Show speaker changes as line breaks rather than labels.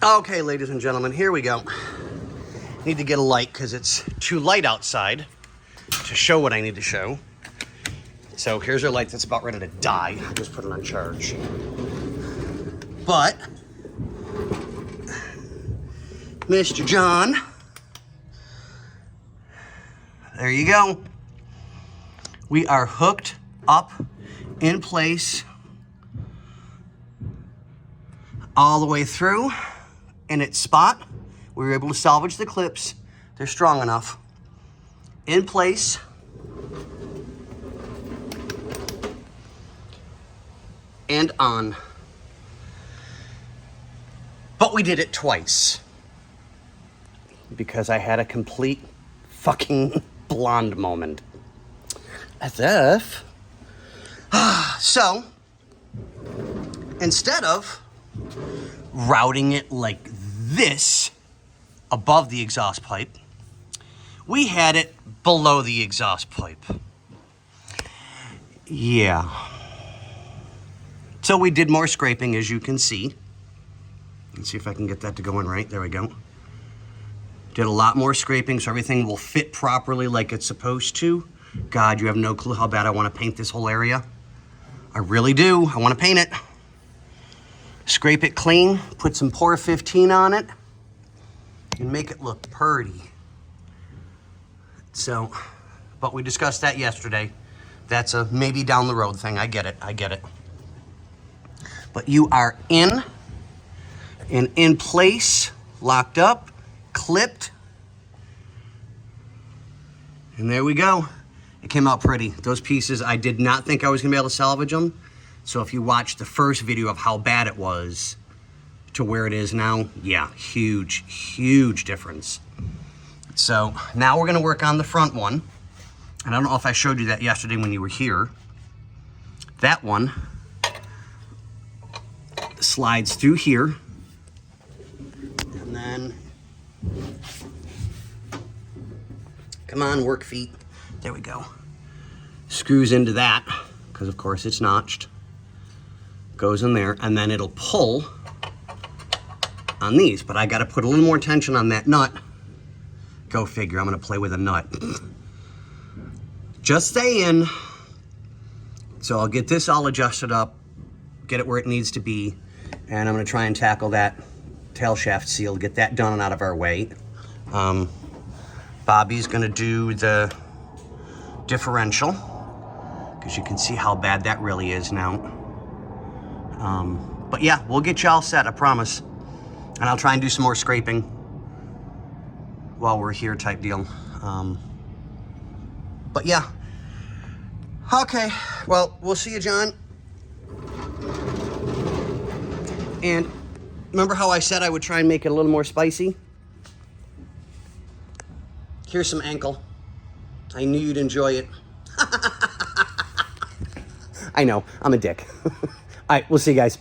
Okay, ladies and gentlemen, here we go. Need to get a light because it's too light outside to show what I need to show. So here's our light that's about ready to die. I just put it on charge. But Mr. John, there you go. We are hooked up in place all the way through in its spot. We were able to salvage the clips. They're strong enough. In place. And on. But we did it twice. Because I had a complete fucking blonde moment. As if. So, instead of routing it like this above the exhaust pipe, we had it below the exhaust pipe. Yeah. So we did more scraping, as you can see. Let's see if I can get that to go in right. There we go. Did a lot more scraping so everything will fit properly like it's supposed to. God, you have no clue how bad I want to paint this whole area. I really do. I want to paint it. Scrape it clean, put some Pour 15 on it, and make it look pretty. So, but we discussed that yesterday. That's a maybe down the road thing. I get it. But you are in and in place, locked up, clipped. And there we go. It came out pretty. Those pieces, I did not think I was gonna be able to salvage them. So if you watch the first video of how bad it was to where it is now, yeah, huge difference. So now we're gonna work on the front one. And I don't know if I showed you that yesterday when you were here. That one slides through here. And then, come on, work feet. There we go. Screws into that, because of course it's notched. Goes in there, and then it'll pull on these, but I gotta put a little more tension on that nut. Go figure, I'm gonna play with a nut. Just stay in. So I'll get this all adjusted up, get it where it needs to be, and I'm gonna try and tackle that tail shaft seal, get that done and out of our way. Bobby's gonna do the differential, because you can see how bad that really is now. But yeah, we'll get you all set, I promise. And I'll try and do some more scraping while we're here type deal. But yeah. Okay, well, we'll see you, John. And remember how I said I would try and make it a little more spicy? Here's some ankle. I knew you'd enjoy it. I know, I'm a dick. All right, we'll see you guys.